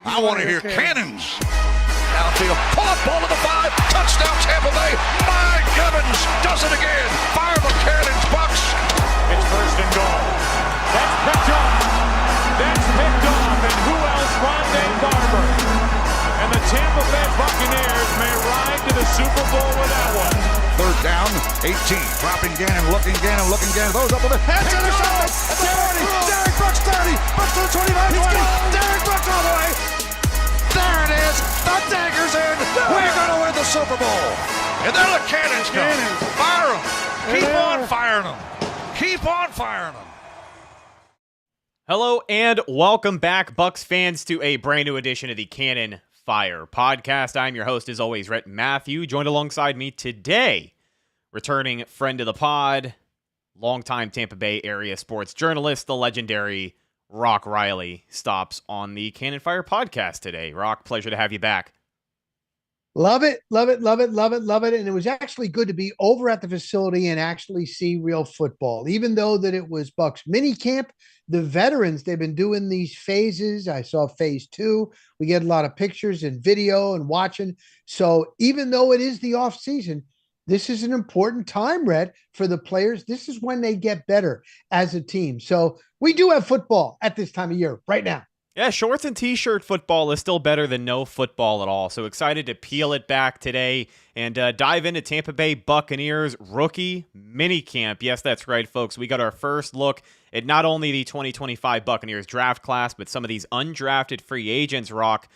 I want to hear cannons. Downfield, pull up, ball to the 5, touchdown Tampa Bay. Mike Evans does it again. Fire the cannons, Bucs. It's first and goal. That's picked off. That's picked off. And who else? Rondé Barber. And the Tampa Bay Buccaneers may ride to the Super Bowl with that one. Third down, 18. Dropping Gannon, looking Gannon. Throws up with a head to the side. At the 40. Derek Brooks 30. Brooks to the 25, 20. Derek Brooks all the way. There it is. The dagger's in. We're going to win the Super Bowl. And then the cannons come. Fire them. Keep on firing them. Keep on firing them. Hello and welcome back, Bucs fans, to a brand new edition of the Cannon Fire Podcast. I'm your host, as always, Rhett Matthew, joined alongside me today, returning friend of the pod, longtime Tampa Bay area sports journalist, the legendary Rock Riley, stops on the Cannon Fire Podcast today. Rock, pleasure to have you back. Love it. And it was actually good to be over at the facility and actually see real football, even though that it was Bucs mini camp. The veterans, they've been doing these phases. I saw phase 2. We get a lot of pictures and video and watching. So even though it is the off season, this is an important time, Rhett, for the players. This is when they get better as a team. So we do have football at this time of year right now. Yeah, shorts and t-shirt football is still better than no football at all. So excited to peel it back today and dive into Tampa Bay Buccaneers rookie minicamp. Yes, that's right, folks. We got our first look at not only the 2025 Buccaneers draft class, but some of these undrafted free agents, Rock,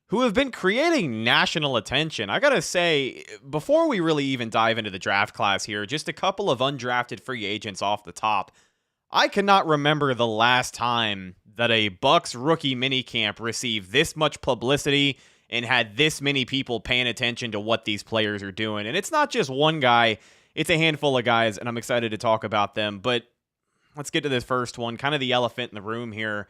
who have been creating national attention. I got to say, before we really even dive into the draft class here, just a couple of undrafted free agents off the top. I cannot remember the last time that a Bucs rookie minicamp received this much publicity and had this many people paying attention to what these players are doing. And it's not just one guy, it's a handful of guys, and I'm excited to talk about them. But let's get to this first one, kind of the elephant in the room here.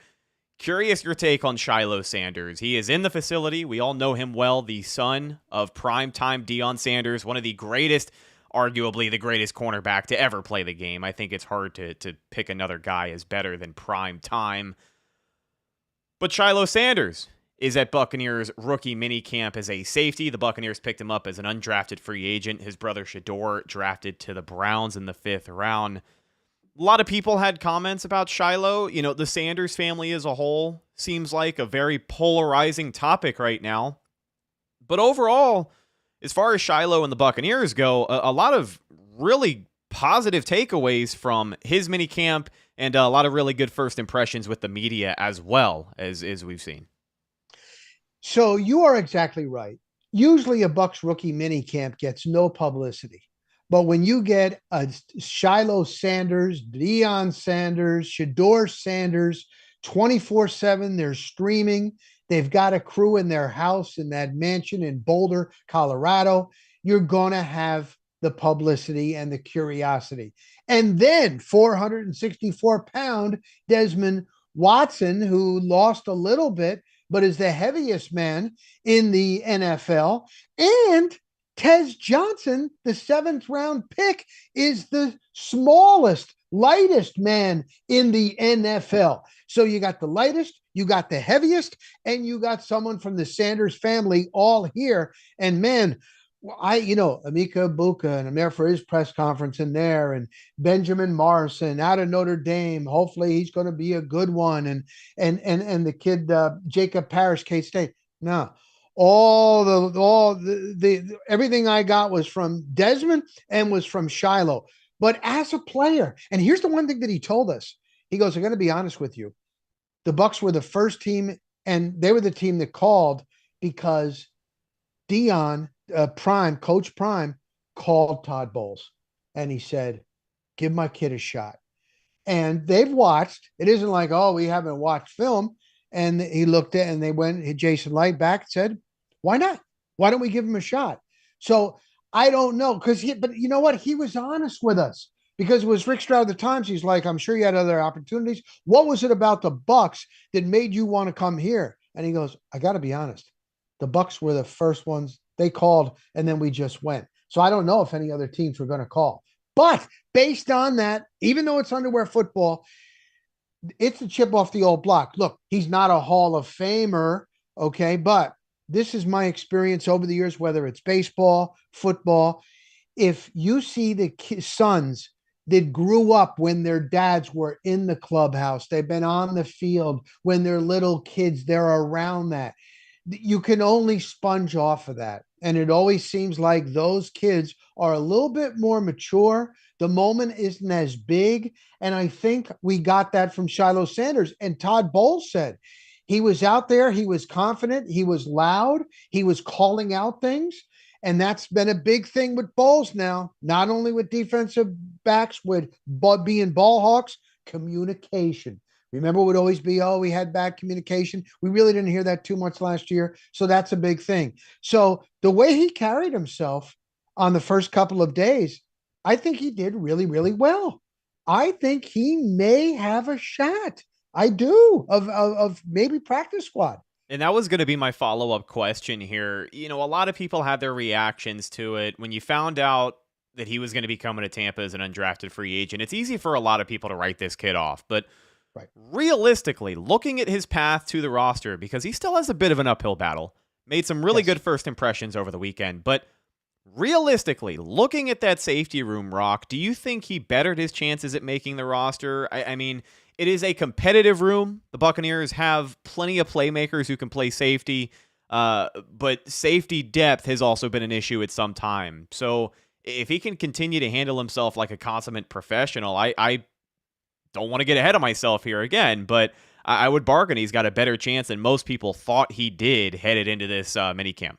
Curious your take on Shiloh Sanders. He is in the facility. We all know him well, the son of primetime Deion Sanders, one of the greatest, arguably the greatest cornerback to ever play the game. I think it's hard to pick another guy as better than prime time. But Shiloh Sanders is at Buccaneers rookie minicamp as a safety. The Buccaneers picked him up as an undrafted free agent. His brother Shador drafted to the Browns in the 5th round. A lot of people had comments about Shiloh. You know, the Sanders family as a whole seems like a very polarizing topic right now. But overall, as far as Shiloh and the Buccaneers go, a lot of really positive takeaways from his minicamp and a lot of really good first impressions with the media as well, as we've seen. So you are exactly right. Usually a Bucs rookie minicamp gets no publicity. But when you get a Shiloh Sanders, Deion Sanders, Shador Sanders, 24/7, they're streaming. They've got a crew in their house in that mansion in Boulder, Colorado. You're going to have the publicity and the curiosity. And then 464-pound Desmond Watson, who lost a little bit, but is the heaviest man in the NFL. And Tez Johnson, the 7th round pick, is the smallest, lightest man in the NFL. So you got the lightest, you got the heaviest, and you got someone from the Sanders family all here. And man, Emeka Egbuka, and I'm there for his press conference in there, and Benjamin Morrison out of Notre Dame. Hopefully he's going to be a good one. And the kid, Jacob Parrish, K-State. No, everything I got was from Desmond and was from Shiloh. But as a player, and here's the one thing that he told us, he goes, I'm going to be honest with you. The Bucs were the first team, and they were the team that called because Deion, Coach Prime, called Todd Bowles. And he said, give my kid a shot. And they've watched. It isn't like, oh, we haven't watched film. And he looked at, and they went, Jason Light back and said, why not? Why don't we give him a shot? So I don't know. But you know what? He was honest with us. Because it was Rick Stroud of the Times. He's like, I'm sure you had other opportunities. What was it about the Bucs that made you want to come here? And he goes, I got to be honest. The Bucs were the first ones they called, and then we just went. So I don't know if any other teams were going to call. But based on that, even though it's underwear football, it's a chip off the old block. Look, he's not a Hall of Famer, Okay. But this is my experience over the years, whether it's baseball, football. If you see the sons that grew up when their dads were in the clubhouse, they've been on the field when they're little kids, they're around that. You can only sponge off of that. And it always seems like those kids are a little bit more mature. The moment isn't as big. And I think we got that from Shiloh Sanders. And Todd Bowles said he was out there, he was confident, he was loud, he was calling out things. And that's been a big thing with Bowles now, not only with defensive backs, with being ball hawks, communication. Remember, it would always be, oh, we had bad communication. We really didn't hear that too much last year. So that's a big thing. So the way he carried himself on the first couple of days, I think he did really, really well. I think he may have a shot. I do of maybe practice squad. And that was going to be my follow-up question here. You know, a lot of people had their reactions to it. When you found out that he was going to be coming to Tampa as an undrafted free agent, it's easy for a lot of people to write this kid off. But realistically, looking at his path to the roster, because he still has a bit of an uphill battle, made some really good first impressions over the weekend. But realistically, looking at that safety room, Rock, do you think he bettered his chances at making the roster? I mean, it is a competitive room. The Buccaneers have plenty of playmakers who can play safety, but safety depth has also been an issue at some time. So if he can continue to handle himself like a consummate professional, I don't want to get ahead of myself here again, but I would bargain he's got a better chance than most people thought he did headed into this minicamp.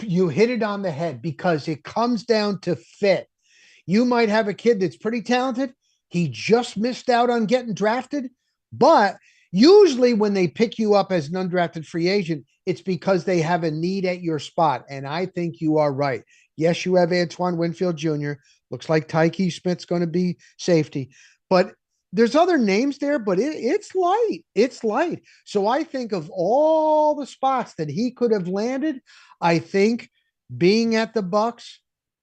You hit it on the head because it comes down to fit. You might have a kid that's pretty talented. He just missed out on getting drafted. But usually when they pick you up as an undrafted free agent, it's because they have a need at your spot. And I think you are right. Yes, you have Antoine Winfield Jr. Looks like Tyke Smith's going to be safety. But there's other names there, but it's light. It's light. So I think of all the spots that he could have landed, I think being at the Bucs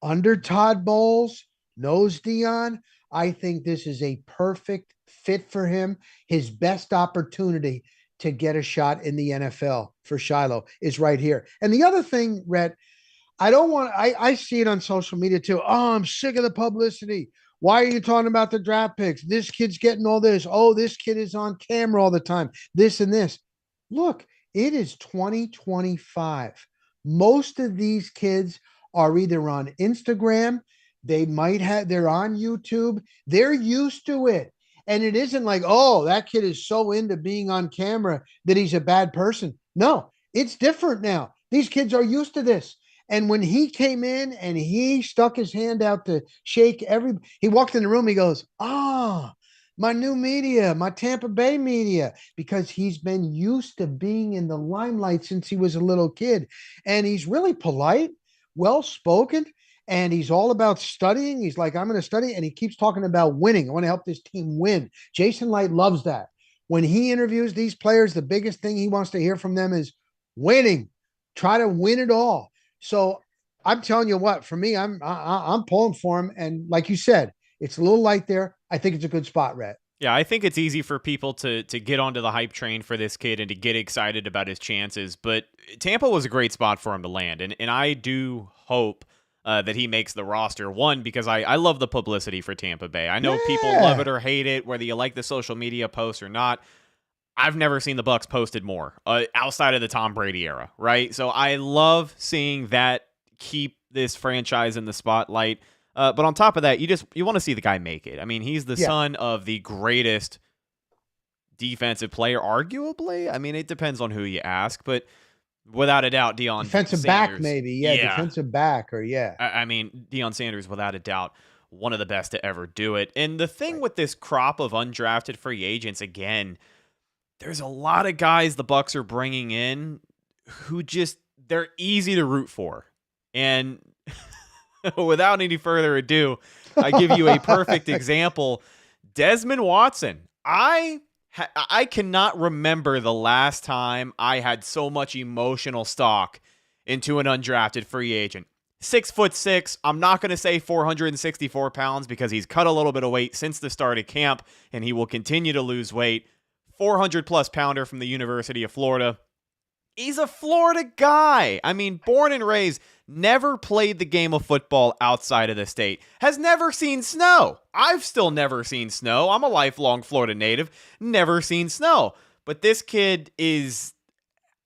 under Todd Bowles, knows Dion, I think this is a perfect fit for him. His best opportunity to get a shot in the NFL for Shiloh is right here. And the other thing, Rhett, I see it on social media too. Oh, I'm sick of the publicity. Why are you talking about the draft picks? This kid's getting all this. Oh, this kid is on camera all the time. This and this. Look, it is 2025. Most of these kids are either on Instagram. They're on YouTube. They're used to it. And it isn't like, oh, that kid is so into being on camera that he's a bad person. No, it's different now. These kids are used to this. And when he came in and he stuck his hand out to shake he walked in the room, he goes, my new media, my Tampa Bay media, because he's been used to being in the limelight since he was a little kid. And he's really polite, well-spoken, and he's all about studying. He's like, I'm going to study. And he keeps talking about winning. I want to help this team win. Jason Light loves that. When he interviews these players, the biggest thing he wants to hear from them is winning. Try to win it all. So I'm telling you what, for me, I'm pulling for him. And like you said, it's a little light there. I think it's a good spot, Rhett. Yeah, I think it's easy for people to get onto the hype train for this kid and to get excited about his chances. But Tampa was a great spot for him to land. And I do hope that he makes the roster. One, because I love the publicity for Tampa Bay. I know people love it or hate it, whether you like the social media posts or not. I've never seen the Bucs posted more outside of the Tom Brady era, right? So I love seeing that keep this franchise in the spotlight. But on top of that, you want to see the guy make it. I mean, he's the son of the greatest defensive player, arguably. I mean, it depends on who you ask, but without a doubt, Deion defensive Sanders, back, maybe. Defensive back, or I mean, Deion Sanders, without a doubt, one of the best to ever do it. And the thing with this crop of undrafted free agents, again, there's a lot of guys the Bucs are bringing in who they're easy to root for. And without any further ado, I give you a perfect example. Desmond Watson. I cannot remember the last time I had so much emotional stock into an undrafted free agent. 6'6". I'm not going to say 464 pounds because he's cut a little bit of weight since the start of camp, and he will continue to lose weight. 400-plus pounder from the University of Florida. He's a Florida guy. I mean, born and raised, never played the game of football outside of the state, has never seen snow. I've still never seen snow. I'm a lifelong Florida native, never seen snow. But this kid is,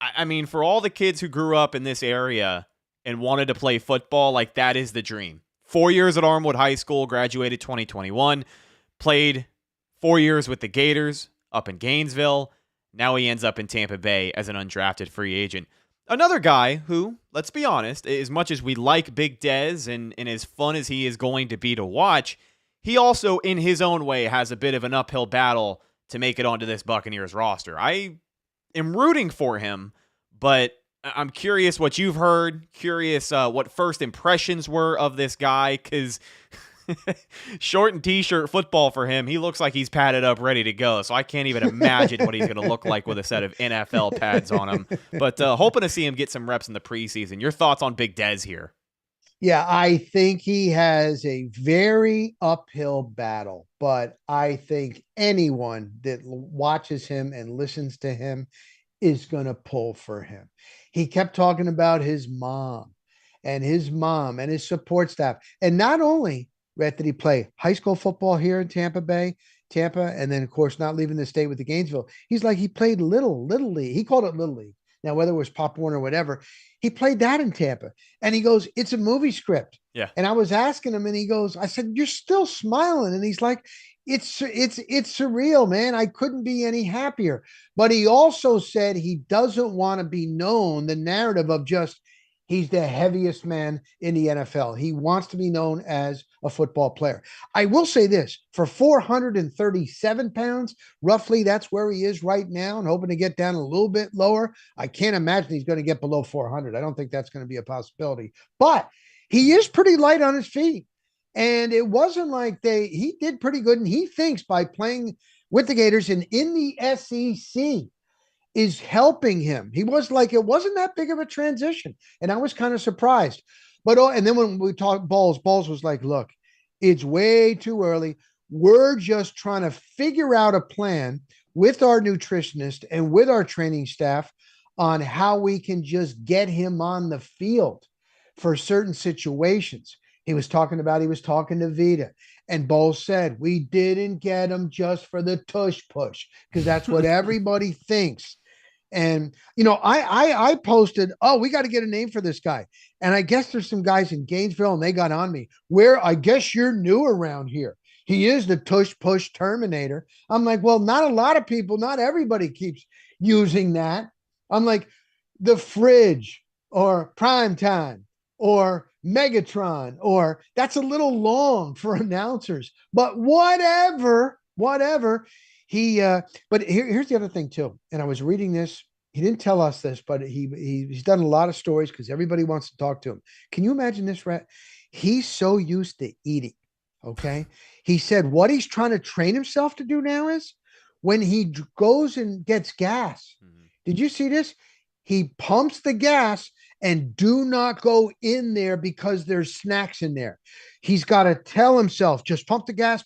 I mean, for all the kids who grew up in this area and wanted to play football, like that is the dream. 4 years at Armwood High School, graduated 2021, played 4 years with the Gators up in Gainesville. Now he ends up in Tampa Bay as an undrafted free agent. Another guy who, let's be honest, as much as we like Big Dez and as fun as he is going to be to watch, he also, in his own way, has a bit of an uphill battle to make it onto this Buccaneers roster. I am rooting for him, but I'm curious what you've heard, curious what first impressions were of this guy, because short and t-shirt football for him, he looks like he's padded up, ready to go. So I can't even imagine what he's going to look like with a set of NFL pads on him. But hoping to see him get some reps in the preseason. Your thoughts on Big Dez here? Yeah, I think he has a very uphill battle, but I think anyone that watches him and listens to him is going to pull for him. He kept talking about his mom and his support staff. And not only did he play high school football here in Tampa, and then, of course, not leaving the state with the Gainesville. He's like, he played little league. He called it little league. Now, whether it was Pop Warner or whatever, he played that in Tampa. And he goes, it's a movie script. Yeah. And I was asking him, and he goes, I said, you're still smiling. And he's like, it's surreal, man. I couldn't be any happier. But he also said he doesn't want to be known, the narrative of just, he's the heaviest man in the NFL. He wants to be known as a football player. I will say this, for 437 pounds, roughly that's where he is right now, and hoping to get down a little bit lower. I can't imagine he's going to get below 400. I don't think that's going to be a possibility. But he is pretty light on his feet. And it wasn't like he did pretty good. And he thinks by playing with the Gators and in the SEC is helping him. He was like, it wasn't that big of a transition. And I was kind of surprised. But, and then when we talked Balls was like, look, it's way too early. We're just trying to figure out a plan with our nutritionist and with our training staff on how we can just get him on the field for certain situations. He was talking to Vita, and Bowles said, we didn't get him just for the tush push, because that's what everybody thinks. And, I posted, we got to get a name for this guy. And I guess there's some guys in Gainesville, and they got on me, where I guess you're new around here. He is the tush push Terminator. I'm like, well, not a lot of people, not everybody keeps using that. I'm like, the fridge or prime time or Megatron, or that's a little long for announcers, but whatever. But here's the other thing too. And I was reading this. He didn't tell us this, but he's done a lot of stories because everybody wants to talk to him. Can you imagine this, Rhett? He's so used to eating. Okay. He said what he's trying to train himself to do now is when he goes and gets gas. Mm-hmm. Did you see this? He pumps the gas and do not go in there because there's snacks in there. He's got to tell himself, just pump the gas,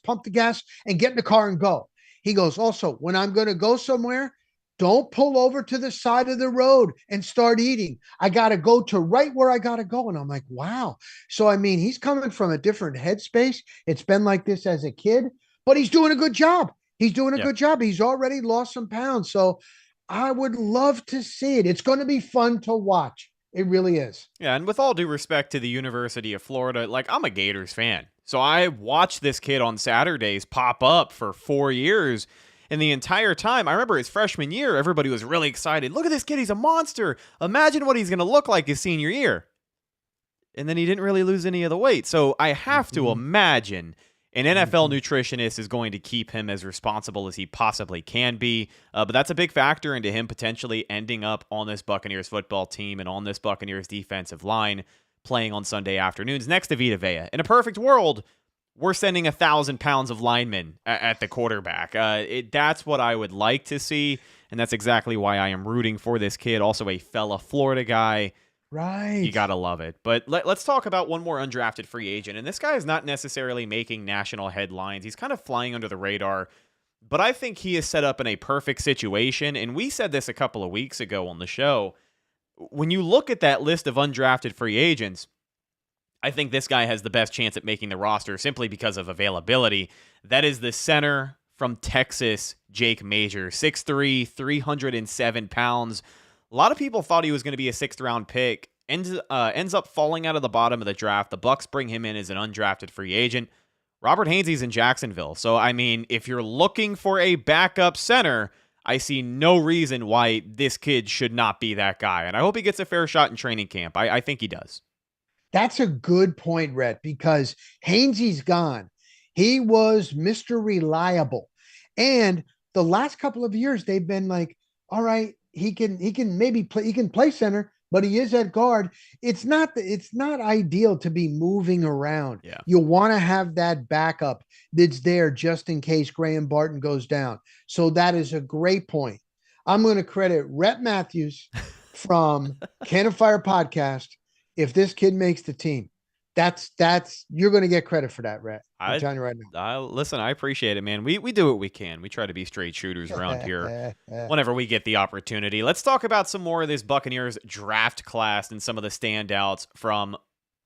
and get in the car and go. He goes, also, when I'm going to go somewhere, don't pull over to the side of the road and start eating. I got to go to right where I got to go. And I'm like, wow. So, I mean, he's coming from a different headspace. It's been like this as a kid, but he's doing a good job. He's already lost some pounds. So I would love to see it. It's going to be fun to watch. It really is. Yeah, and with all due respect to the University of Florida, like, I'm a Gators fan. So I watched this kid on Saturdays pop up for 4 years. And the entire time, I remember his freshman year, everybody was really excited. Look at this kid, he's a monster. Imagine what he's going to look like his senior year. And then he didn't really lose any of the weight. So I have to imagine an NFL nutritionist is going to keep him as responsible as he possibly can be. But that's a big factor into him potentially ending up on this Buccaneers football team and on this Buccaneers defensive line playing on Sunday afternoons next to Vita Vea. In a perfect world, we're sending 1,000 pounds of linemen at the quarterback. That's what I would like to see, and that's exactly why I am rooting for this kid. Also a fella Florida guy. Right. You got to love it. But let's talk about one more undrafted free agent. And this guy is not necessarily making national headlines. He's kind of flying under the radar. But I think he is set up in a perfect situation. And we said this a couple of weeks ago on the show. when you look at that list of undrafted free agents, I think this guy has the best chance at making the roster simply because of availability. That is the center from Texas, Jake Major, 6'3", 307 pounds. A lot of people thought he was going to be a 6th-round pick. Ends up falling out of the bottom of the draft. The Bucs bring him in as an undrafted free agent. Robert Hainsey's in Jacksonville. So, I mean, if you're looking for a backup center, I see no reason why this kid should not be that guy. And I hope he gets a fair shot in training camp. I think he does. That's a good point, Rhett, because Hainsey's gone. He was Mr. Reliable. And the last couple of years, they've been like, all right, he can maybe play, he can play center, but he is at guard. It's not ideal to be moving around. Yeah. You want to have that backup that's there just in case Graham Barton goes down. So that is a great point. I'm going to credit Rhett Matthews from Cannon Fire Podcast. If this kid makes the team, that's you're going to get credit for that, Rhett. I'm telling you right now. Listen, I appreciate it, man. We do what we can. We try to be straight shooters around here whenever we get the opportunity. Let's talk about some more of this Buccaneers draft class and some of the standouts from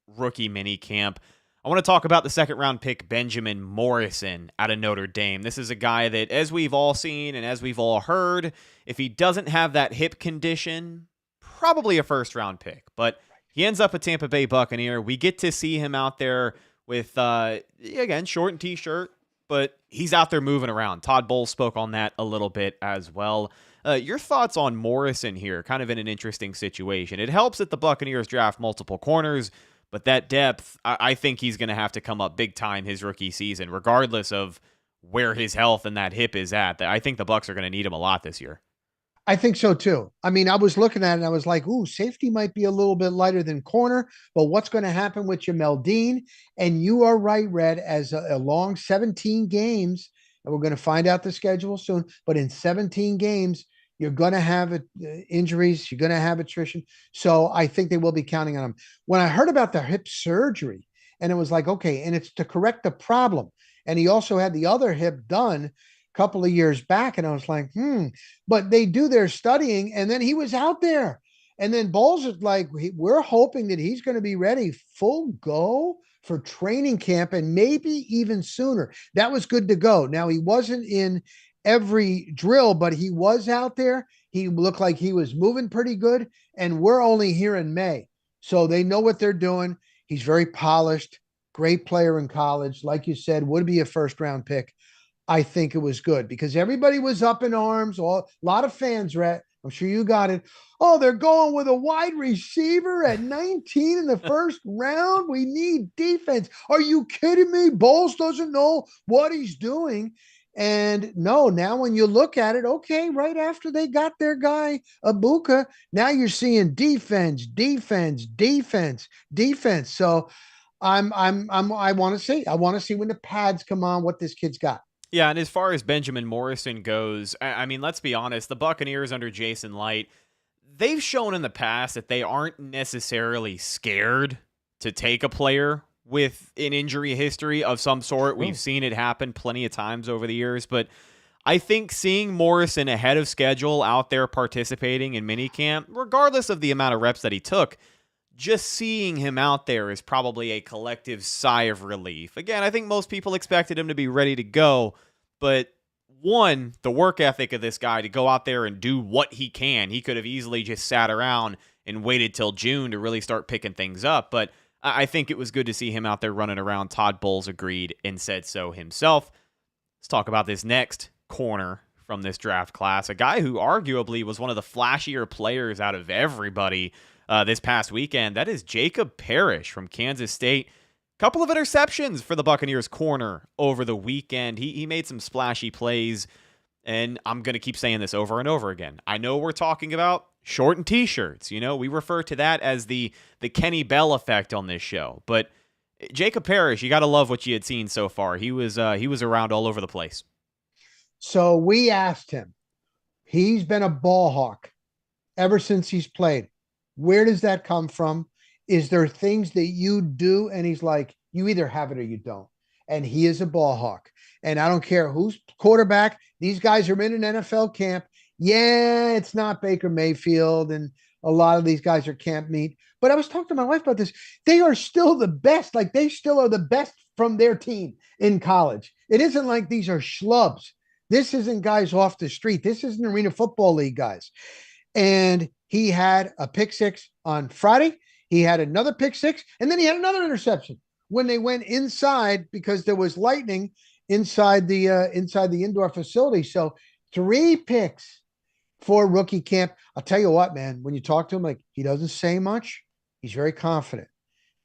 rookie mini camp. I want to talk about the 2nd-round pick, Benjamin Morrison, out of Notre Dame. This is a guy that, as we've all seen and as we've all heard, if he doesn't have that hip condition, probably a 1st-round pick. But he ends up a Tampa Bay Buccaneer. We get to see him out there with, again, short and T-shirt, but he's out there moving around. Todd Bowles spoke on that a little bit as well. Your thoughts on Morrison here, kind of in an interesting situation. It helps that the Buccaneers draft multiple corners, but that depth, I think he's going to have to come up big time his rookie season, regardless of where his health and that hip is at. I think the Bucs are going to need him a lot this year. I think so too. I mean, I was looking at it and I was like, ooh, safety might be a little bit lighter than corner, but what's going to happen with Jamel Dean? And you are right, Red, as a long 17 games, and we're going to find out the schedule soon, but in 17 games, you're going to have injuries, you're going to have attrition. So I think they will be counting on him. When I heard about the hip surgery, and it was like, okay, and it's to correct the problem. And he also had the other hip done couple of years back, and I was like, but they do their studying, and then he was out there, and then Bowles is like, we're hoping that he's going to be ready full go for training camp, and maybe even sooner. That was good to go. Now, he wasn't in every drill, but he was out there. He looked like he was moving pretty good, and we're only here in May, so they know what they're doing. He's very polished, great player in college, like you said, would be a 1st-round pick. I think it was good because everybody was up in arms. A lot of fans, Rhett. I'm sure you got it. Oh, they're going with a wide receiver at 19 in the 1st round. We need defense. Are you kidding me? Bowles doesn't know what he's doing. And no, now when you look at it, okay, right after they got their guy, Abuka, now you're seeing defense. So I want to see when the pads come on, what this kid's got. Yeah, and as far as Benjamin Morrison goes, I mean, let's be honest, the Buccaneers under Jason Light, they've shown in the past that they aren't necessarily scared to take a player with an injury history of some sort. We've seen it happen plenty of times over the years, but I think seeing Morrison ahead of schedule out there participating in minicamp, regardless of the amount of reps that he took, just seeing him out there is probably a collective sigh of relief. Again, I think most people expected him to be ready to go, but one, the work ethic of this guy to go out there and do what he can. He could have easily just sat around and waited till June to really start picking things up, but I think it was good to see him out there running around. Todd Bowles agreed and said so himself. Let's talk about this next corner from this draft class, a guy who arguably was one of the flashier players out of everybody this past weekend. That is Jacob Parrish from Kansas State. Couple of interceptions for the Buccaneers corner over the weekend. He made some splashy plays, and I'm going to keep saying this over and over again. I know we're talking about short and T-shirts. You know, we refer to that as the Kenny Bell effect on this show. But Jacob Parrish, you got to love what you had seen so far. He was around all over the place. So we asked him. He's been a ball hawk ever since he's played. Where does that come from? Is there things that you do? And he's like, you either have it or you don't. And he is a ball hawk. And I don't care who's quarterback. These guys are in an NFL camp. Yeah, it's not Baker Mayfield and a lot of these guys are camp meat. But I was talking to my wife about this. They are still the best. Like they still are the best from their team in college. It isn't like these are schlubs. This isn't guys off the street. This isn't Arena Football League guys. And he had a pick six on Friday. He had another pick six, and then he had another interception when they went inside because there was lightning inside the indoor facility. So 3 picks for rookie camp. I'll tell you what, man, when you talk to him, like he doesn't say much. He's very confident,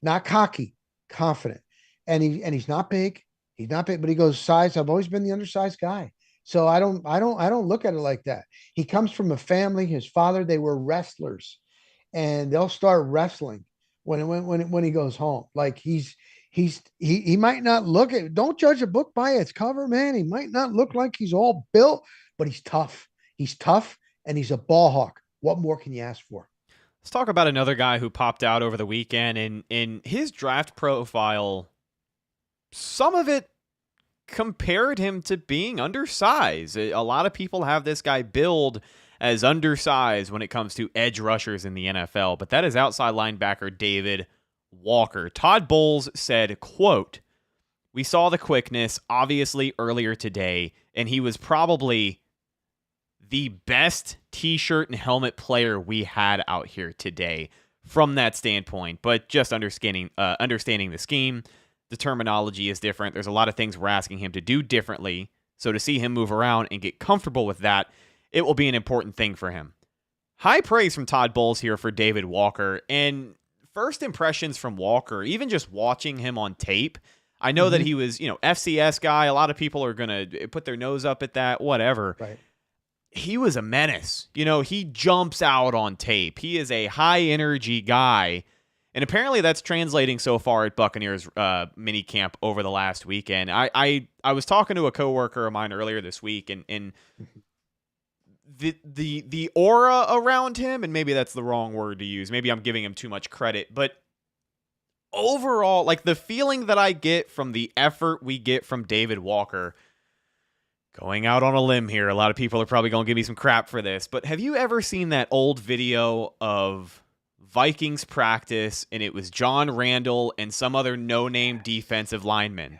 not cocky, confident. And he's not big. He's not big, but he goes size. I've always been the undersized guy. So I don't look at it like that. He comes from a family, his father, they were wrestlers, and they'll start wrestling when he goes home. Like he might not look at, don't judge a book by its cover, man. He might not look like he's all built, but he's tough. He's tough and he's a ball hawk. What more can you ask for? Let's talk about another guy who popped out over the weekend, and in his draft profile, some of it compared him to being undersized. A lot of people have this guy billed as undersized when it comes to edge rushers in the NFL, but that is outside linebacker David Walker. Todd Bowles said, quote, "We saw the quickness, obviously, earlier today, and he was probably the best t-shirt and helmet player we had out here today from that standpoint, but just understanding the scheme. The terminology is different. There's a lot of things we're asking him to do differently. So to see him move around and get comfortable with that, it will be an important thing for him." High praise from Todd Bowles here for David Walker. And first impressions from Walker, even just watching him on tape, I know that he was, FCS guy. A lot of people are going to put their nose up at that, whatever. Right. He was a menace. He jumps out on tape. He is a high energy guy. And apparently that's translating so far at Buccaneers mini camp over the last weekend. I was talking to a coworker of mine earlier this week, and the aura around him, and maybe that's the wrong word to use. Maybe I'm giving him too much credit, but overall, like the feeling that I get from the effort we get from David Walker, going out on a limb here, a lot of people are probably going to give me some crap for this, but have you ever seen that old video of Vikings practice, and it was John Randall and some other no-name defensive lineman?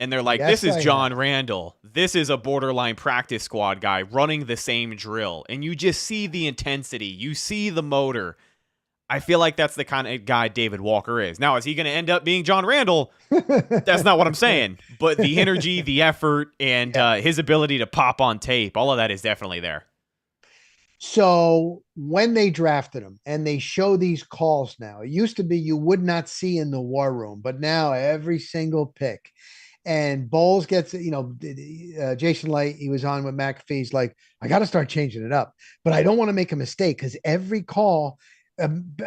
And they're like, Yes, this is I John have. Randall. This is a borderline practice squad guy running the same drill. And you just see the intensity. You see the motor. I feel like that's the kind of guy David Walker is. Now, is he going to end up being John Randall? That's not what I'm saying. But the energy, the effort, and his ability to pop on tape, all of that is definitely there. So when they drafted him and they show these calls now, it used to be you would not see in the war room, but now every single pick. And Bowles gets, Jason Light, he was on with McAfee's like, I got to start changing it up, but I don't want to make a mistake because every call,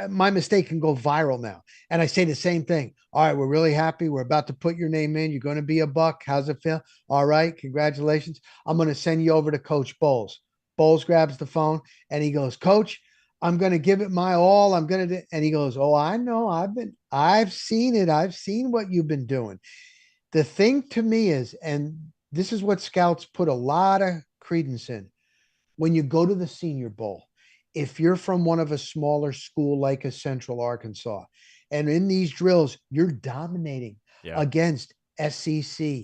my mistake can go viral now. And I say the same thing. All right, we're really happy. We're about to put your name in. You're going to be a Buck. How's it feel? All right, congratulations. I'm going to send you over to Coach Bowles. Bowles grabs the phone and he goes, Coach, I'm going to give it my all. I'm going to, and he goes, oh, I know. I've seen it. I've seen what you've been doing. The thing to me is, and this is what scouts put a lot of credence in, when you go to the Senior Bowl, if you're from one of a smaller school like a Central Arkansas, and in these drills, you're dominating against SEC,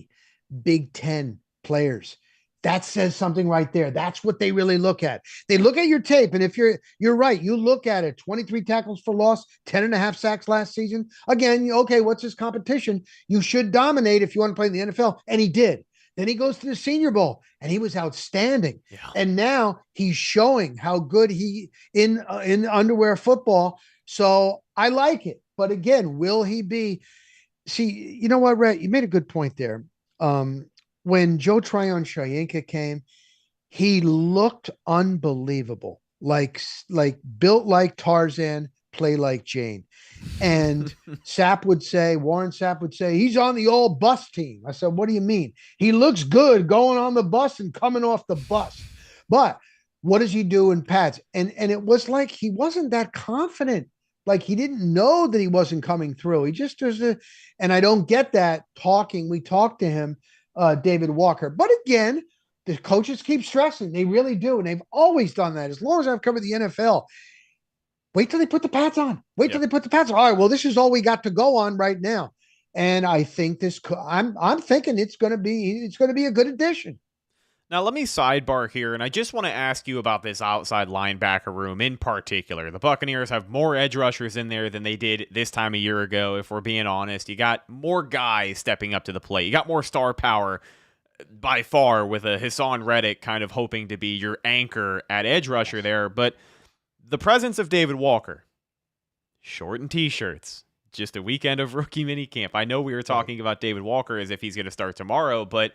Big Ten players. That says something right there. That's what they really look at. They look at your tape, and if you're right, you look at it, 23 tackles for loss, 10.5 sacks last season. Again, okay, what's his competition? You should dominate if you want to play in the NFL, and he did. Then he goes to the Senior Bowl, and he was outstanding. Yeah. And now he's showing how good he in underwear football. So I like it. But again, will he be? See, you know what, Rhett? You made a good point there. When Joe Tryon-Shoyinka came, he looked unbelievable, like built like Tarzan, play like Jane. And Warren Sapp would say, he's on the old bus team. I said, what do you mean? He looks good going on the bus and coming off the bus. But what does he do in pads? And it was like he wasn't that confident. Like he didn't know that he wasn't coming through. He just and I don't get that talking. We talked to him, David Walker. But again, the coaches keep stressing. They really do. And they've always done that. As long as I've covered the NFL, Wait till they put the pads on. Wait till they put the pads on. All right, well, this is all we got to go on right now. And I think I'm thinking it's going to be a good addition. Now, let me sidebar here, and I just want to ask you about this outside linebacker room in particular. The Buccaneers have more edge rushers in there than they did this time a year ago, if we're being honest. You got more guys stepping up to the plate. You got more star power by far with a Hassan Reddick kind of hoping to be your anchor at edge rusher there. But the presence of David Walker, short and t-shirts, just a weekend of rookie minicamp. I know we were talking about David Walker as if he's going to start tomorrow, but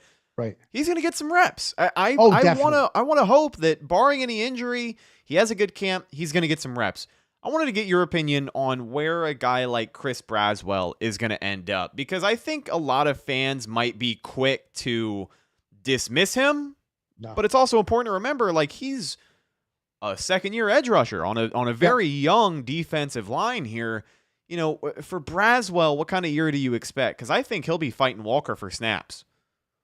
he's going to get some reps. I want to hope that barring any injury, he has a good camp. He's going to get some reps. I wanted to get your opinion on where a guy like Chris Braswell is going to end up, because I think a lot of fans might be quick to dismiss him, but it's also important to remember, like, he's a second-year edge rusher on a very young defensive line here. You know, for Braswell, what kind of year do you expect? Because I think he'll be fighting Walker for snaps.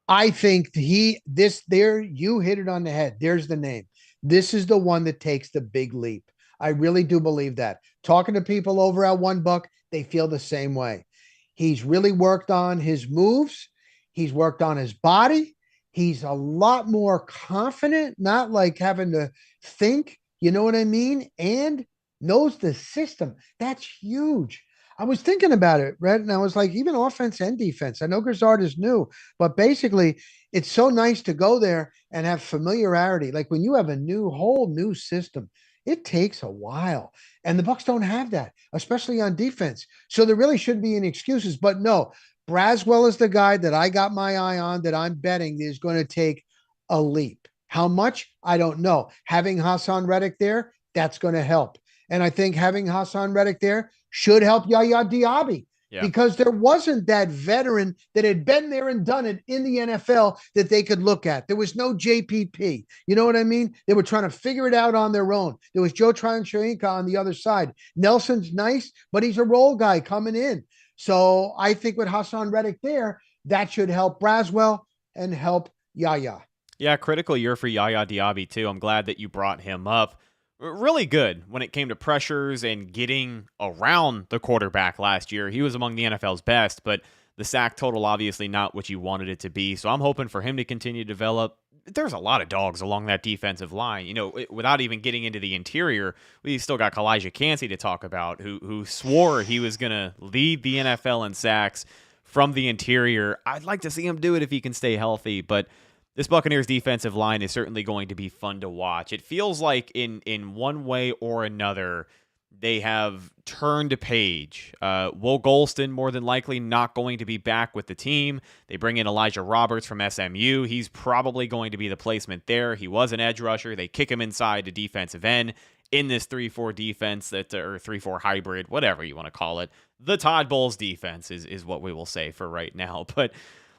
I think you hit it on the head. There's the name. This is the one that takes the big leap. I really do believe that. Talking to people over at One Buc, they feel the same way. He's really worked on his moves. He's worked on his body. He's a lot more confident, not like having to think, you know what I mean? And knows the system. That's huge. I was thinking about it, Rhett, and I was like, even offense and defense. I know Grizzard is new, but basically it's so nice to go there and have familiarity. Like when you have a whole new system, it takes a while. And the Bucs don't have that, especially on defense. So there really shouldn't be any excuses. But no, Braswell is the guy that I got my eye on, that I'm betting is going to take a leap. How much? I don't know. Having Hassan Reddick there, that's going to help. And I think having Hassan Reddick there should help Yaya Diaby, because there wasn't that veteran that had been there and done it in the NFL that they could look at. There was no JPP. You know what I mean? They were trying to figure it out on their own. There was Joe Tryon-Shoyinka on the other side. Nelson's nice, but he's a role guy coming in. So I think with Hassan Reddick there, that should help Braswell and help Yaya. Yeah, critical year for Yaya Diaby too. I'm glad that you brought him up. Really good when it came to pressures and getting around the quarterback last year. He was among the NFL's best, but the sack total obviously not what you wanted it to be. So I'm hoping for him to continue to develop. There's a lot of dogs along that defensive line. You know, without even getting into the interior, we still got Kalijah Cansey to talk about, who swore he was going to lead the NFL in sacks from the interior. I'd like to see him do it if he can stay healthy, but this Buccaneers defensive line is certainly going to be fun to watch. It feels like in one way or another, they have turned a page. Will Golston more than likely not going to be back with the team. They bring in Elijah Roberts from SMU. He's probably going to be the placement there. He was an edge rusher. They kick him inside to defensive end in this 3-4 defense, or 3-4 hybrid, whatever you want to call it. The Todd Bowles defense is what we will say for right now. But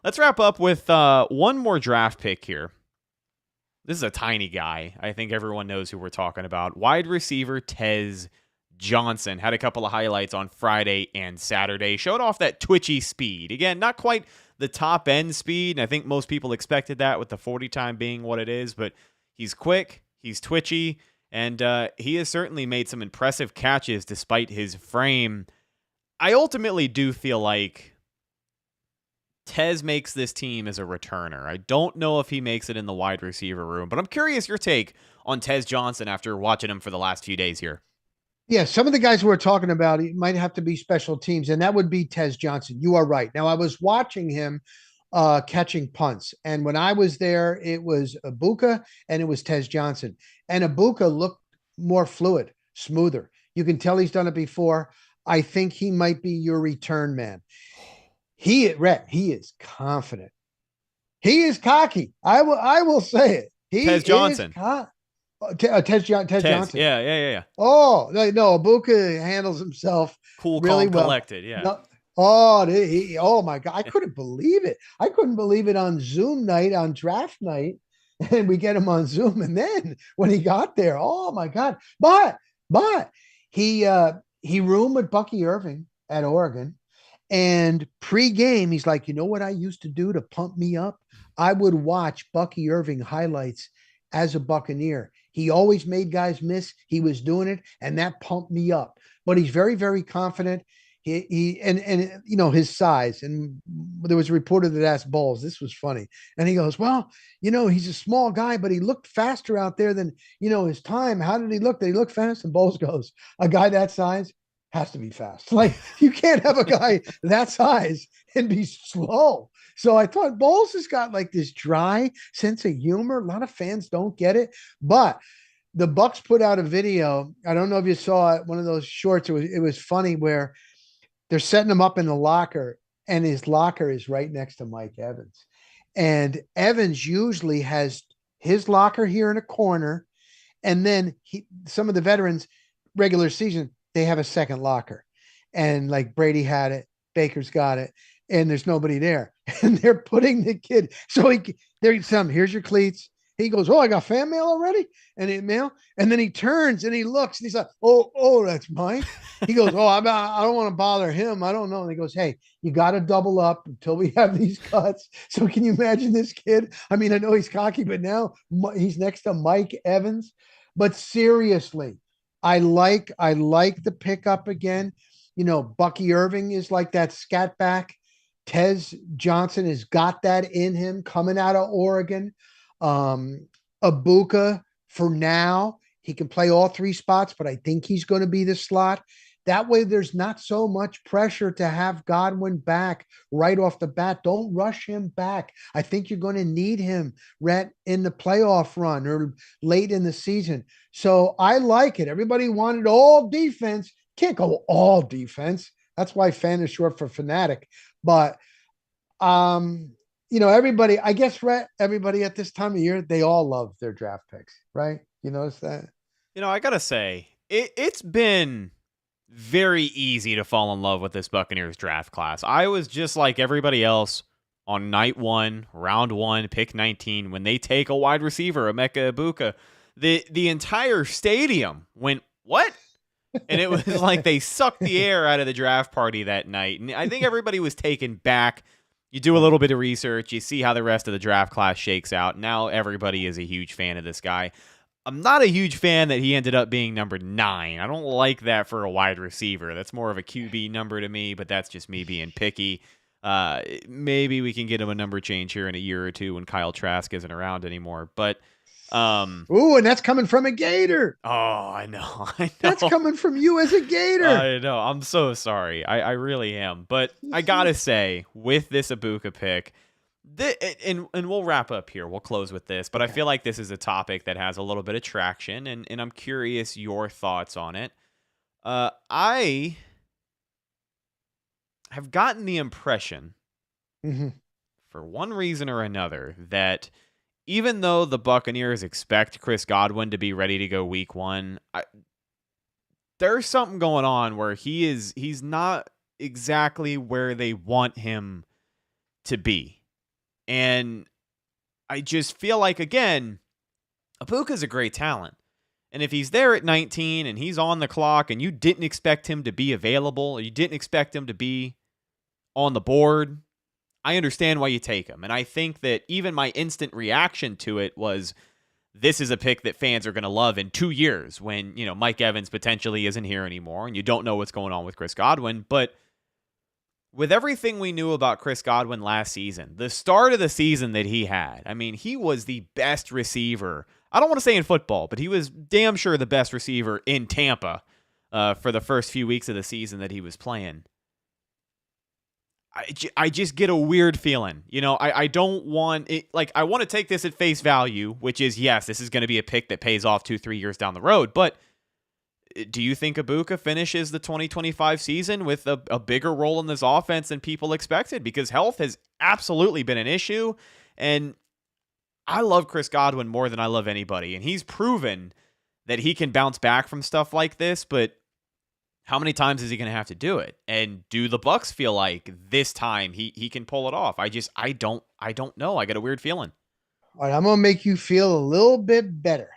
let's wrap up with one more draft pick here. This is a tiny guy. I think everyone knows who we're talking about. Wide receiver Tez Johnson had a couple of highlights on Friday and Saturday. Showed off that twitchy speed. Again, not quite the top end speed. And I think most people expected that with the 40 time being what it is. But he's quick. He's twitchy. And he has certainly made some impressive catches despite his frame. I ultimately do feel like Tez makes this team as a returner. I don't know if he makes it in the wide receiver room, but I'm curious your take on Tez Johnson after watching him for the last few days here. Yeah, some of the guys we're talking about, it might have to be special teams, and that would be Tez Johnson. You are right. Now, I was watching him catching punts, and when I was there, it was Ibuka and it was Tez Johnson. And Ibuka looked more fluid, smoother. You can tell he's done it before. I think he might be your return man. He is confident. He is cocky. I will say it. Tez Johnson. Tez Johnson. Yeah. Oh, no, Ibuka handles himself cool, really calm, well. collected. Yeah. No, oh my God. I couldn't believe it. I couldn't believe it on Zoom night, on draft night. And we get him on Zoom. And then when he got there, oh my God. But he roomed with Bucky Irving at Oregon. And pre-game, he's like, you know what I used to do to pump me up? I would watch Bucky Irving highlights as a Buccaneer. He always made guys miss. He was doing it, and that pumped me up. But he's very, very confident. And you know, his size. And there was a reporter that asked Bowles, this was funny. And he goes, well, you know, he's a small guy, but he looked faster out there than, you know, his time. How did he look? Did he look fast? And Bowles goes, a guy that size has to be fast. Like, you can't have a guy that size and be slow. So I thought Bowles has got like this dry sense of humor. A lot of fans don't get it, but the Bucs put out a video. I don't know if you saw it, one of those shorts. It was funny where they're setting him up in the locker, and his locker is right next to Mike Evans. And Evans usually has his locker here in a corner, and then some of the veterans, regular season, they have a second locker. And like Brady had it, Baker's got it, and there's nobody there. And they're putting the kid. So they're telling him, here's your cleats. He goes, oh, I got fan mail already? And then he turns and he looks and he's like, oh, that's mine. He goes, oh, I don't want to bother him. I don't know. And he goes, hey, you got to double up until we have these cuts. So can you imagine this kid? I mean, I know he's cocky, but now he's next to Mike Evans. But seriously, I like the pickup again. You know, Bucky Irving is like that scat back. Tez Johnson has got that in him coming out of Oregon. Ibuka, for now, he can play all three spots, but I think he's going to be the slot. That way, there's not so much pressure to have Godwin back right off the bat. Don't rush him back. I think you're going to need him, Rhett, in the playoff run or late in the season. So I like it. Everybody wanted all defense. Can't go all defense. That's why fan is short for fanatic. But you know, everybody, I guess, Rhett, everybody at this time of year, they all love their draft picks, right? You notice that? You know, I got to say, it's been very easy to fall in love with this Buccaneers draft class. I was just like everybody else on night one, round one, pick 19, when they take a wide receiver, Emeka Ibuka, the entire stadium went, what? And it was like they sucked the air out of the draft party that night. And I think everybody was taken back. You do a little bit of research, you see how the rest of the draft class shakes out. Now everybody is a huge fan of this guy. I'm not a huge fan that he ended up being number 9. I don't like that for a wide receiver. That's more of a QB number to me, but that's just me being picky. Maybe we can get him a number change here in a year or two when Kyle Trask isn't around anymore. But ooh, and that's coming from a Gator. Oh, I know. That's coming from you as a Gator. I know. I'm so sorry. I really am. But I gotta say, with this Ibuka pick, and we'll wrap up here. We'll close with this. But I feel like this is a topic that has a little bit of traction, and I'm curious your thoughts on it. I have gotten the impression, for one reason or another, that even though the Buccaneers expect Chris Godwin to be ready to go week 1, there's something going on where he's not exactly where they want him to be. And I just feel like, again, Ibuka's a great talent. And if he's there at 19 and he's on the clock and you didn't expect him to be available, or you didn't expect him to be on the board, I understand why you take him. And I think that even my instant reaction to it was, this is a pick that fans are going to love in 2 years when, you know, Mike Evans potentially isn't here anymore and you don't know what's going on with Chris Godwin. But with everything we knew about Chris Godwin last season, the start of the season that he had, I mean, he was the best receiver. I don't want to say in football, but he was damn sure the best receiver in Tampa for the first few weeks of the season that he was playing. I just get a weird feeling. You know, I don't want it. Like, I want to take this at face value, which is, yes, this is going to be a pick that pays off 2-3 years down the road. But do you think Ibuka finishes the 2025 season with a bigger role in this offense than people expected? Because health has absolutely been an issue. And I love Chris Godwin more than I love anybody. And he's proven that he can bounce back from stuff like this. But how many times is he going to have to do it? And do the Bucs feel like this time he can pull it off? I don't know. I get a weird feeling. All right, I'm going to make you feel a little bit better.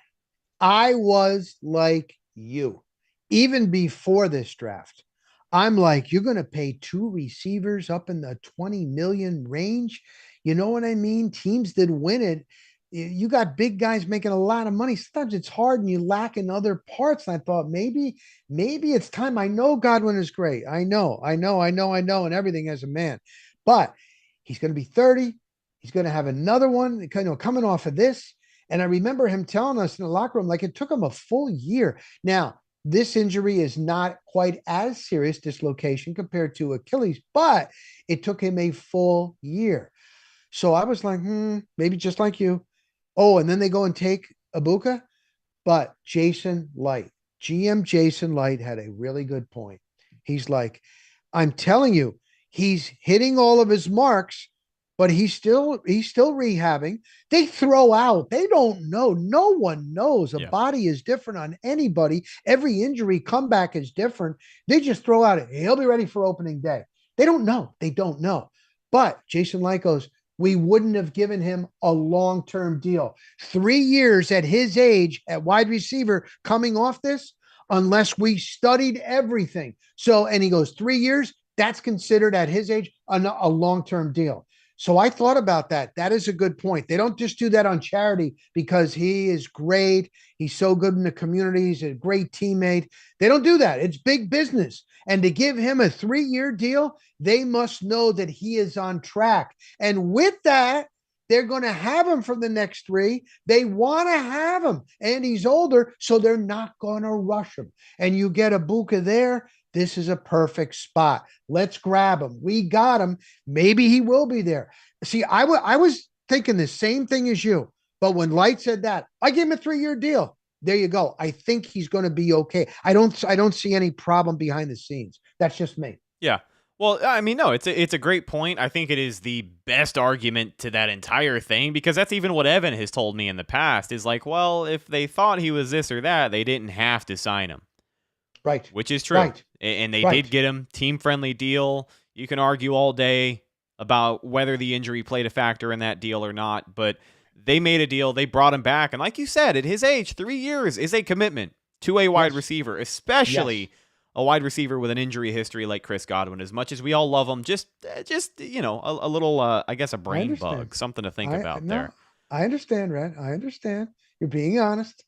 I was like you, even before this draft. I'm like, you're going to pay 2 receivers up in the 20 million range. You know what I mean? Teams that win it you got big guys making a lot of money. Sometimes it's hard and you lack in other parts. And I thought maybe it's time. I know Godwin is great. I know, and everything as a man, but he's going to be 30. He's going to have another one, coming off of this. And I remember him telling us in the locker room, like it took him a full year. Now, this injury is not quite as serious, dislocation, compared to Achilles, but it took him a full year. So I was like, maybe just like you. Oh, and then they go and take Ibuka. But Jason Light, GM Jason Light, had a really good point. He's like, I'm telling you, he's hitting all of his marks, but he's still rehabbing. They throw out. They don't know. No one knows. A body is different on anybody. Every injury comeback is different. They just throw out, he'll be ready for opening day. They don't know. But Jason Light goes, we wouldn't have given him a long-term deal. 3 years at his age at wide receiver coming off this, unless we studied everything. So, and he goes, 3 years, that's considered at his age a long-term deal. So I thought about that. That is a good point. They don't just do that on charity because he is great. He's so good in the community. He's a great teammate. They don't do that. It's big business. And to give him a 3-year deal, they must know that he is on track. And with that, they're going to have him for the next 3. They want to have him. And he's older, so they're not going to rush him. And you get Ibuka there. This is a perfect spot. Let's grab him. We got him. Maybe he will be there. See, I was thinking the same thing as you. But when Light said that, I gave him a 3-year deal. There you go. I think he's going to be okay. I don't see any problem behind the scenes. That's just me. Yeah. Well, I mean, no, it's a great point. I think it is the best argument to that entire thing, because that's even what Evan has told me in the past is like, well, if they thought he was this or that, they didn't have to sign him. Right. Which is true. Right. And they did get him. Team-friendly deal. You can argue all day about whether the injury played a factor in that deal or not, but they made a deal. They brought him back. And like you said, at his age, 3 years is a commitment to a wide receiver, especially a wide receiver with an injury history like Chris Godwin. As much as we all love him, just a little, I guess, a brain bug, something to think about there. I understand, Rhett. I understand. You're being honest.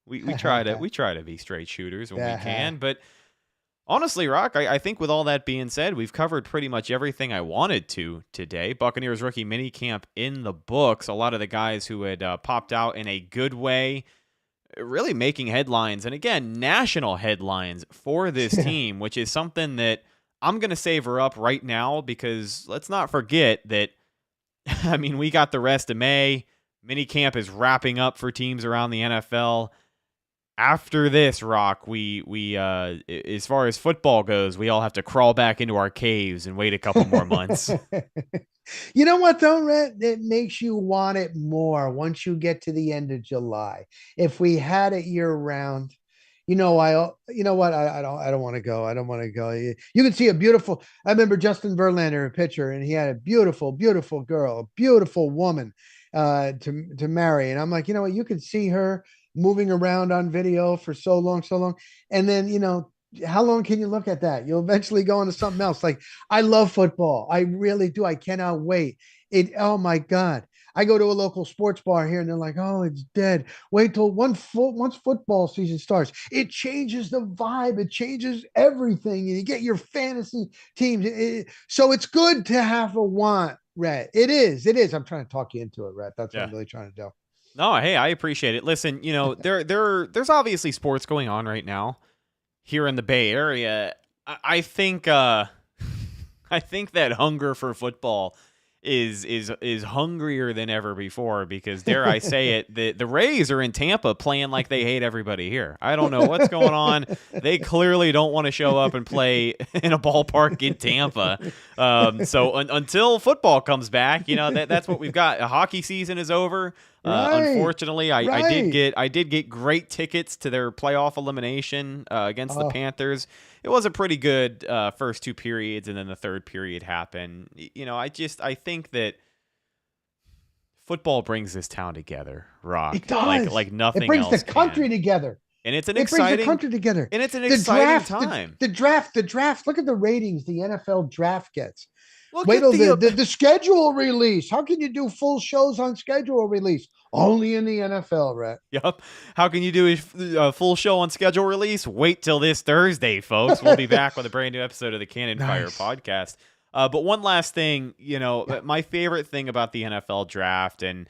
We try to be straight shooters when we can, but honestly, Rock, I think with all that being said, we've covered pretty much everything I wanted to today. Buccaneers rookie minicamp in the books. A lot of the guys who had popped out in a good way, really making headlines, and again, national headlines for this team, which is something that I'm going to savor up right now, because let's not forget that, I mean, we got the rest of May. Minicamp is wrapping up for teams around the NFL. After this, Rock, we as far as football goes, we all have to crawl back into our caves and wait a couple more months. You know what, though, Rhett? It makes you want it more once you get to the end of July. If we had it year round, I don't want to go. I don't want to go. You can see a beautiful. I remember Justin Verlander, a pitcher, and he had a beautiful, beautiful girl, a beautiful woman to marry. And I'm like, you know what? You could see her moving around on video for so long. And then, how long can you look at that? You'll eventually go into something else. Like, I love football. I really do. I cannot wait. Oh my God. I go to a local sports bar here and they're like, oh, it's dead. Wait till once football season starts. It changes the vibe. It changes everything. And you get your fantasy teams. So it's good to have a want, Rhett. It is. I'm trying to talk you into it, Rhett. That's what I'm really trying to do. No, hey, I appreciate it. Listen, there's obviously sports going on right now here in the Bay Area. I think that hunger for football is hungrier than ever before, because dare I say it, the Rays are in Tampa playing like they hate everybody here. I don't know what's going on. They clearly don't want to show up and play in a ballpark in Tampa. So until football comes back, that's what we've got. Hockey season is over. Unfortunately, I did get great tickets to their playoff elimination against the Panthers. It was a pretty good first 2 periods, and then the third period happened. I think that football brings this town together, Rock. It does. Like nothing else. It brings the country together. And it's brings the country together. And it's an exciting time. The draft. Look at the ratings the NFL draft gets. Wait till the schedule release. How can you do full shows on schedule release? Only in the NFL, Rhett. Yep. How can you do a full show on schedule release? Wait till this Thursday, folks. We'll be back with a brand new episode of the Cannon Fire podcast. But one last thing, my favorite thing about the NFL draft, and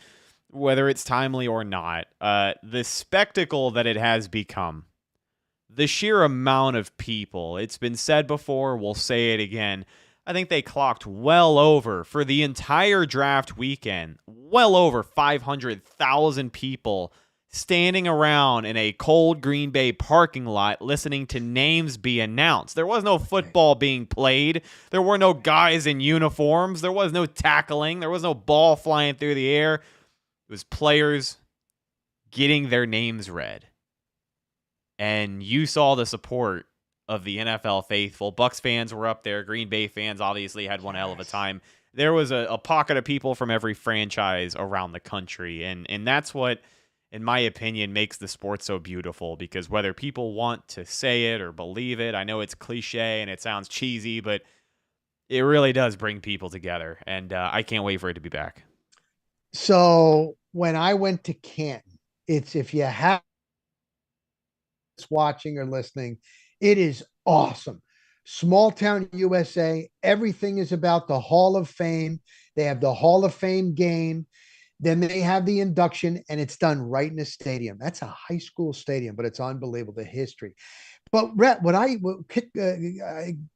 whether it's timely or not, the spectacle that it has become, the sheer amount of people. It's been said before, we'll say it again. I think they clocked well over, for the entire draft weekend, well over 500,000 people standing around in a cold Green Bay parking lot listening to names be announced. There was no football being played. There were no guys in uniforms. There was no tackling. There was no ball flying through the air. It was players getting their names read. And you saw the support of the NFL faithful. Bucs fans were up there. Green Bay fans obviously had one hell of a time. There was a pocket of people from every franchise around the country. And that's what, in my opinion, makes the sport so beautiful, because whether people want to say it or believe it, I know it's cliche and it sounds cheesy, but it really does bring people together. And I can't wait for it to be back. So when I went to Canton, it's, if you have watching or listening, it is awesome. Small town USA. Everything is about the Hall of Fame. They have the Hall of Fame game. Then they have the induction, and it's done right in a stadium. That's a high school stadium, but it's unbelievable, the history. But Rhett, what I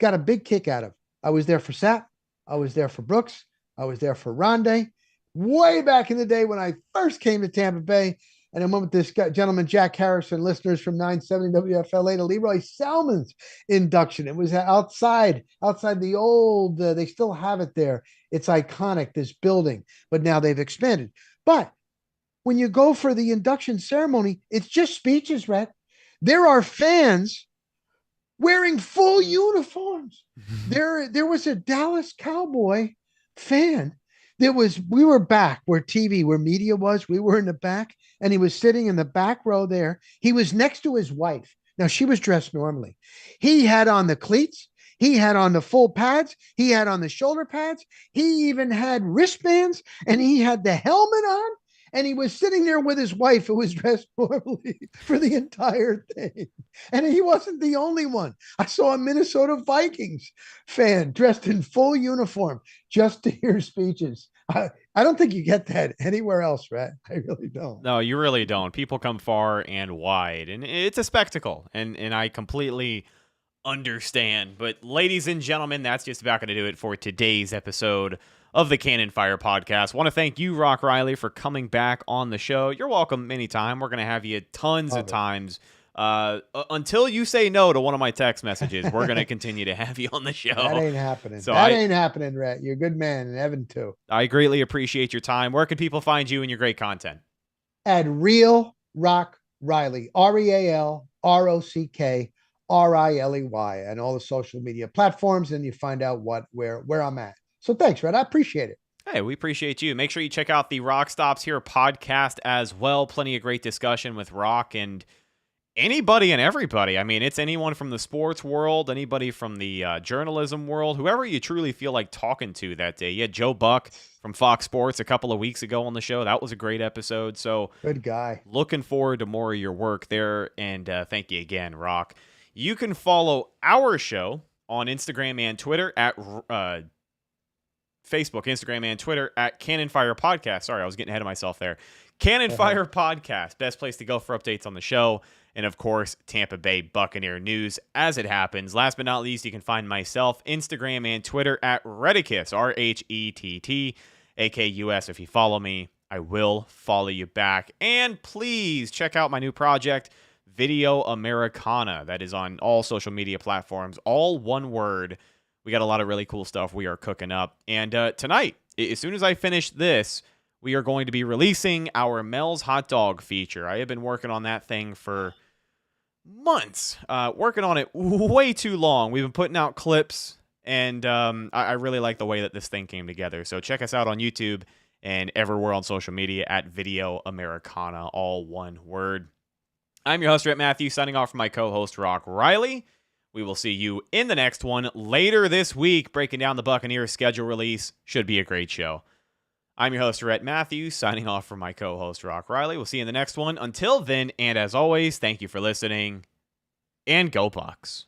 got a big kick out of, I was there for Sapp. I was there for Brooks. I was there for Rondé. Way back in the day when I first came to Tampa Bay. And I went with this gentleman, Jack Harrison, listeners from 970 WFLA, to Leroy Selman's induction. It was outside the old, they still have it there. It's iconic, this building, but now they've expanded. But when you go for the induction ceremony, it's just speeches, Rhett. There are fans wearing full uniforms. There was a Dallas Cowboy fan. We were back where media was. We were in the back, and he was sitting in the back row there. He was next to his wife. Now, she was dressed normally. He had on the cleats. He had on the full pads. He had on the shoulder pads. He even had wristbands, and he had the helmet on. And he was sitting there with his wife, who was dressed normally for the entire thing. And he wasn't the only one. I saw a Minnesota Vikings fan dressed in full uniform just to hear speeches. I don't think you get that anywhere else, Rhett. I really don't. No, you really don't. People come far and wide, and it's a spectacle. And I completely understand. But ladies and gentlemen, that's just about going to do it for today's episode of the Cannon Fire podcast. Want to thank you, Rock Riley, for coming back on the show. You're welcome anytime. We're going to have you tons of times. Until you say no to one of my text messages, we're going to continue to have you on the show. That ain't happening. Ain't happening, Rhett. You're a good man, and Evan too. I greatly appreciate your time. Where can people find you and your great content? At Real Rock Riley, RealRockRiley, and all the social media platforms, and you find out where I'm at. So thanks, Rhett. I appreciate it. Hey, we appreciate you. Make sure you check out the Rock Stops Here podcast as well. Plenty of great discussion with Rock and anybody and everybody. I mean, it's anyone from the sports world, anybody from the journalism world, whoever you truly feel like talking to that day. You had Joe Buck from Fox Sports a couple of weeks ago on the show. That was a great episode. So good guy. Looking forward to more of your work there. And thank you again, Rock. You can follow our show on Instagram and Twitter at Facebook, Instagram, and Twitter at Cannon Fire Podcast. Sorry, I was getting ahead of myself there. Cannon Fire Podcast, best place to go for updates on the show. And, of course, Tampa Bay Buccaneer news as it happens. Last but not least, you can find myself, Instagram, and Twitter at Retticus, RHETT, If you follow me, I will follow you back. And please check out my new project, Video Americana. That is on all social media platforms, all one word. We got a lot of really cool stuff we are cooking up. And tonight, as soon as I finish this, we are going to be releasing our Mel's Hot Dog feature. I have been working on that thing for months. Working on it way too long. We've been putting out clips, and I really like the way that this thing came together. So check us out on YouTube and everywhere on social media at Video Americana, all one word. I'm your host, Rhett Matthew, signing off from my co-host, Rock Riley. We will see you in the next one later this week, breaking down the Buccaneers schedule release. Should be a great show. I'm your host, Rhett Matthew, signing off from my co-host, Rock Riley. We'll see you in the next one. Until then, and as always, thank you for listening, and go Bucs.